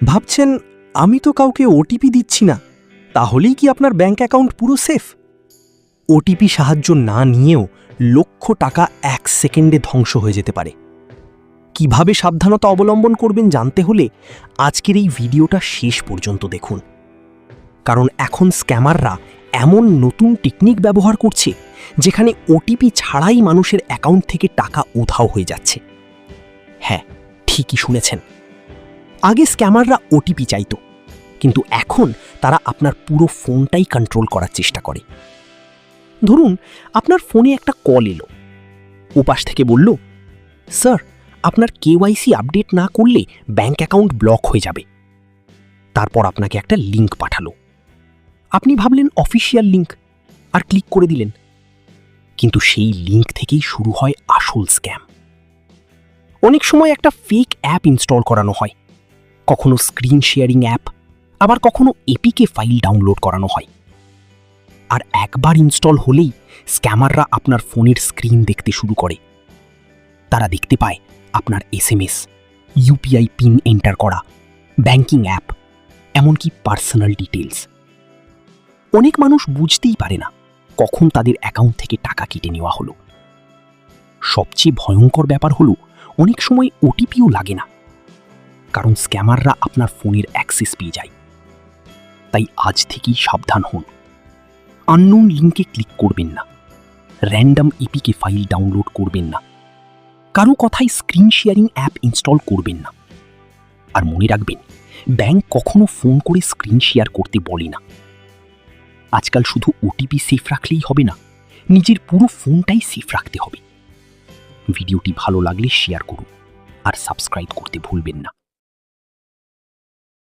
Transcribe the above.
ভাবছেন আমি তো কাউকে ওটিপি দিচ্ছি না, তাহলেই কি আপনার ব্যাংক অ্যাকাউন্ট পুরো সেফ? ওটিপি সাহায্য না নিয়েও লক্ষ টাকা 1 সেকেন্ডে ধ্বংস হয়ে যেতে পারে। কিভাবে সাবধানতা অবলম্বন করবেন জানতে হলে আজকের এই ভিডিওটা শেষ পর্যন্ত দেখুন, কারণ এখন স্ক্যামাররা এমন নতুন টেকনিক ব্যবহার করছে যেখানে ওটিপি ছাড়াই মানুষের অ্যাকাউন্ট থেকে টাকা উধাও হয়ে যাচ্ছে। হ্যাঁ, ঠিকই শুনেছেন। আগে স্ক্যামাররা ওটিপি চাইতো, কিন্তু এখন তারা আপনার পুরো ফোনটাই কন্ট্রোল করার চেষ্টা করে। ধরুন আপনার ফোনে একটা কল এলো, ওপাশ থেকে বলল, স্যার আপনার কেওয়াইসি আপডেট না করলে ব্যাংক অ্যাকাউন্ট ব্লক হয়ে যাবে। তারপর আপনাকে একটা লিঙ্ক পাঠালো। আপনি ভাবলেন অফিসিয়াল লিঙ্ক আর ক্লিক করে দিলেন, কিন্তু সেই লিঙ্ক থেকেই শুরু হয় আসল স্ক্যাম। অনেক সময় একটা ফেক অ্যাপ ইনস্টল করানো হয়, কখনো স্ক্রিন শেয়ারিং অ্যাপ, আবার কখনো এপিকে ফাইল ডাউনলোড করানো হয়। আর একবার ইনস্টল হলেই স্ক্যামাররা আপনার ফোনের স্ক্রিন দেখতে শুরু করে। তারা দেখতে পায় আপনার এসএমএস, ইউপিআই পিন এন্টার করা, ব্যাংকিং অ্যাপ, এমনকি পার্সোনাল ডিটেলস। অনেক মানুষ বুঝতেই পারে না কখন তাদের অ্যাকাউন্ট থেকে টাকা কেটে নেওয়া হলো। সবচেয়ে ভয়ঙ্কর ব্যাপার হলো অনেক সময় ওটিপিও লাগে না, কারণ স্ক্যামাররা আপনার ফোনের অ্যাক্সেস পেয়ে যায়। তাই আজ থেকেই সাবধান হন। আননোন লিঙ্কে ক্লিক করবেন না, র্যান্ডম এপিকে ফাইল ডাউনলোড করবেন না, কারো কথায় স্ক্রিন শেয়ারিং অ্যাপ ইনস্টল করবেন না। আর মনে রাখবেন, ব্যাংক কখনো ফোন করে স্ক্রিন শেয়ার করতে বলে না। আজকাল শুধু ওটিপি সেফ রাখলেই হবে না, নিজের পুরো ফোনটাই সেফ রাখতে হবে। ভিডিওটি ভালো লাগলে শেয়ার করুন আর সাবস্ক্রাইব করতে ভুলবেন না।